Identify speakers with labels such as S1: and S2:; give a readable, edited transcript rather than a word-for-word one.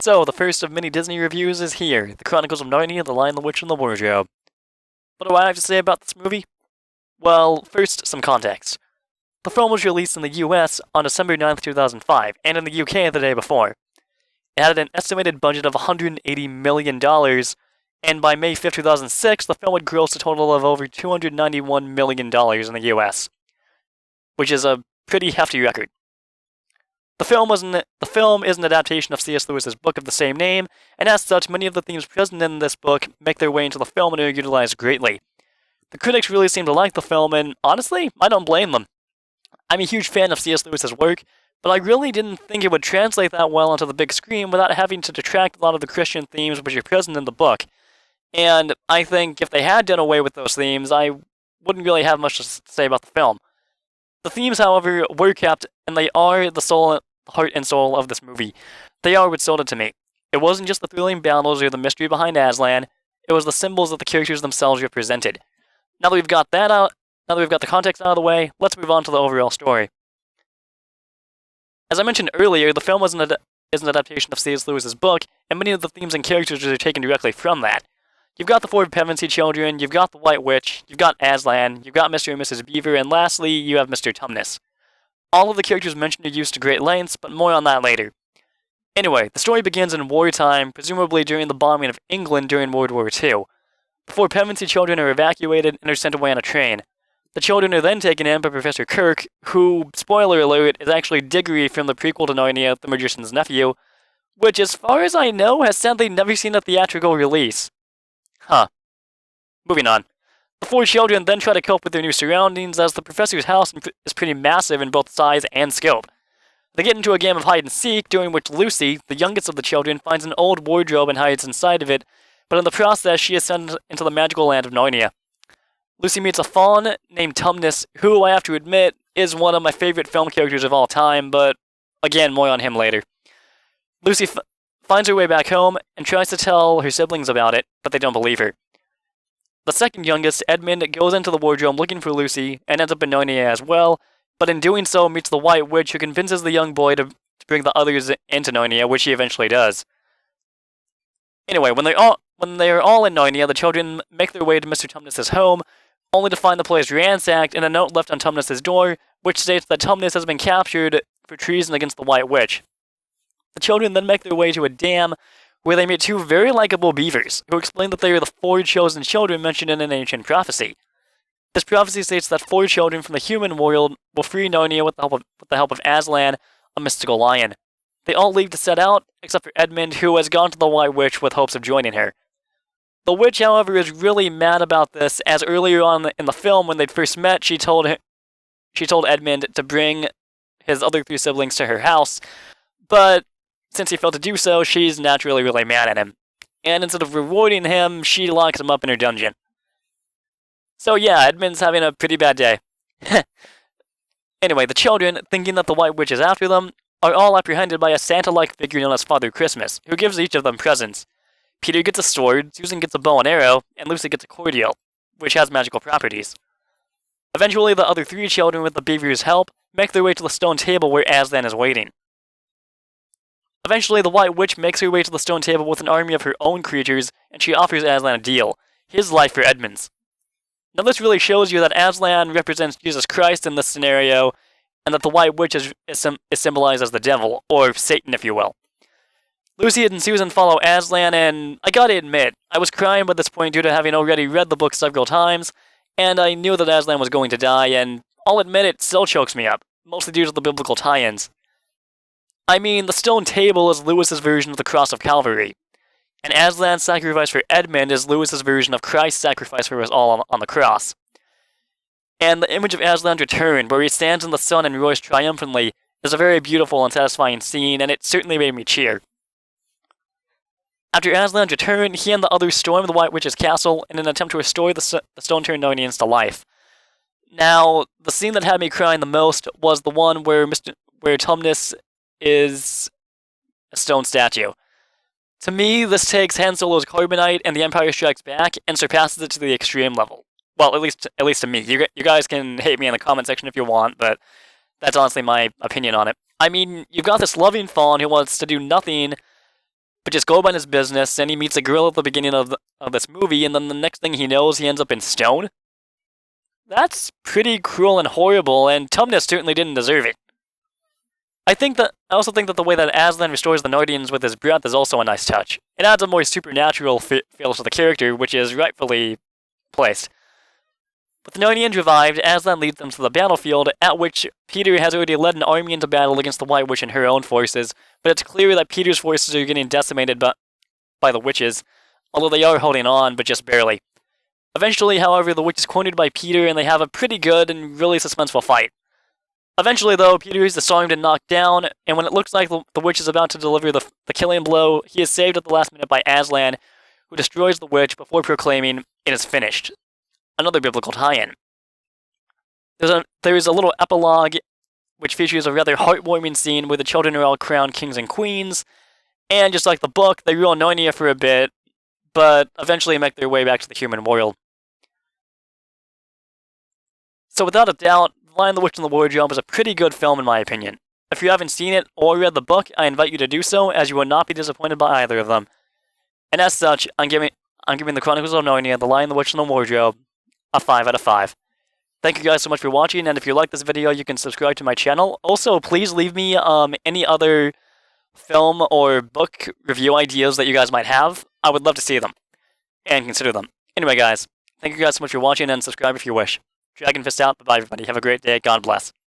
S1: So, the first of many Disney reviews is here, The Chronicles of Narnia, The Lion, the Witch, and the Wardrobe. What do I have to say about this movie? Well, first, some context. The film was released in the US on December 9th, 2005, and in the UK the day before. It had an estimated budget of $180 million, and by May 5th, 2006, the film had grossed a total of over $291 million in the US, which is a pretty hefty record. The film is an adaptation of C.S. Lewis's book of the same name, and as such, many of the themes present in this book make their way into the film and are utilized greatly. The critics really seem to like the film, and honestly, I don't blame them. I'm a huge fan of C.S. Lewis's work, but I really didn't think it would translate that well onto the big screen without having to detract a lot of the Christian themes which are present in the book. And I think if they had done away with those themes, I wouldn't really have much to say about the film. The themes, however, were kept, and they are the heart and soul of this movie. They are what sold it to me. It wasn't just the thrilling battles or the mystery behind Aslan, it was the symbols that the characters themselves represented. Now that we've got the context out of the way, let's move on to the overall story. As I mentioned earlier, the film is an adaptation of C.S. Lewis's book, and many of the themes and characters are taken directly from that. You've got the four Pevensey children, you've got the White Witch, you've got Aslan, you've got Mr. and Mrs. Beaver, and lastly, you have Mr. Tumnus. All of the characters mentioned are used to great lengths, but more on that later. Anyway, the story begins in wartime, presumably during the bombing of England during World War II. The four Pevensey children are evacuated and are sent away on a train. The children are then taken in by Professor Kirk, who, spoiler alert, is actually Diggory from the prequel to Narnia, The Magician's Nephew, which, as far as I know, has sadly never seen a theatrical release. Moving on. The four children then try to cope with their new surroundings, as the professor's house is pretty massive in both size and scope. They get into a game of hide and seek, during which Lucy, the youngest of the children, finds an old wardrobe and hides inside of it, but in the process she is sent into the magical land of Narnia. Lucy meets a faun named Tumnus, who, I have to admit, is one of my favorite film characters of all time, but again, more on him later. Lucy finds her way back home and tries to tell her siblings about it, but they don't believe her. The second youngest, Edmund, goes into the wardrobe looking for Lucy and ends up in Narnia as well, but in doing so meets the White Witch, who convinces the young boy to bring the others into Narnia, which he eventually does. Anyway, when they are all in Narnia, the children make their way to Mr. Tumnus' home, only to find the place ransacked and a note left on Tumnus' door, which states that Tumnus has been captured for treason against the White Witch. The children then make their way to a dam, where they meet two very likable beavers, who explain that they are the four chosen children mentioned in an ancient prophecy. This prophecy states that four children from the human world will free Narnia with the help of Aslan, a mystical lion. They all leave to set out, except for Edmund, who has gone to the White Witch with hopes of joining her. The witch, however, is really mad about this, as earlier on in the film, when they first met, she told Edmund to bring his other three siblings to her house, but since he failed to do so, she's naturally really mad at him. And instead of rewarding him, she locks him up in her dungeon. So yeah, Edmund's having a pretty bad day. Anyway, the children, thinking that the White Witch is after them, are all apprehended by a Santa-like figure known as Father Christmas, who gives each of them presents. Peter gets a sword, Susan gets a bow and arrow, and Lucy gets a cordial, which has magical properties. Eventually, the other three children, with the beaver's help, make their way to the stone table where Aslan is waiting. Eventually, the White Witch makes her way to the stone table with an army of her own creatures, and she offers Aslan a deal: his life for Edmund's. Now this really shows you that Aslan represents Jesus Christ in this scenario, and that the White Witch is symbolized as the devil, or Satan if you will. Lucy and Susan follow Aslan, and I gotta admit, I was crying by this point due to having already read the book several times, and I knew that Aslan was going to die, and I'll admit it still chokes me up, mostly due to the biblical tie-ins. I mean, the stone table is Lewis's version of the cross of Calvary, and Aslan's sacrifice for Edmund is Lewis's version of Christ's sacrifice for us all on the cross. And the image of Aslan's return, where he stands in the sun and roars triumphantly, is a very beautiful and satisfying scene, and it certainly made me cheer. After Aslan's return, he and the others storm the White Witch's castle in an attempt to restore the stone-turned Narnians to life. Now, the scene that had me crying the most was the one where Tumnus is a stone statue. To me, this takes Han Solo's Carbonite and The Empire Strikes Back and surpasses it to the extreme level. Well, at least to me. You guys can hate me in the comment section if you want, but that's honestly my opinion on it. I mean, you've got this loving fawn who wants to do nothing but just go about his business, and he meets a girl at the beginning of this movie, and then the next thing he knows, he ends up in stone. That's pretty cruel and horrible, and Tumnus certainly didn't deserve it. I also think that the way that Aslan restores the Narnians with his breath is also a nice touch. It adds a more supernatural feel to the character, which is rightfully placed. With the Narnians revived, Aslan leads them to the battlefield, at which Peter has already led an army into battle against the White Witch and her own forces, but it's clear that Peter's forces are getting decimated by the witches, although they are holding on, but just barely. Eventually, however, the witch is cornered by Peter, and they have a pretty good and really suspenseful fight. Eventually, though, Peter is disarmed and knocked down, and when it looks like the witch is about to deliver the killing blow, he is saved at the last minute by Aslan, who destroys the witch before proclaiming, "It is finished." Another biblical tie-in. There is a little epilogue, which features a rather heartwarming scene where the children are all crowned kings and queens, and just like the book, they rule Narnia for a bit, but eventually make their way back to the human world. So without a doubt, The Lion, the Witch, and the Wardrobe is a pretty good film in my opinion. If you haven't seen it or read the book, I invite you to do so, as you will not be disappointed by either of them. And as such, I'm giving The Chronicles of Narnia, The Lion, the Witch, and the Wardrobe a 5 out of 5. Thank you guys so much for watching, and if you like this video, you can subscribe to my channel. Also, please leave me any other film or book review ideas that you guys might have. I would love to see them and consider them. Anyway, guys, thank you guys so much for watching, and subscribe if you wish. Dragon Fist out. Bye-bye, everybody. Have a great day. God bless.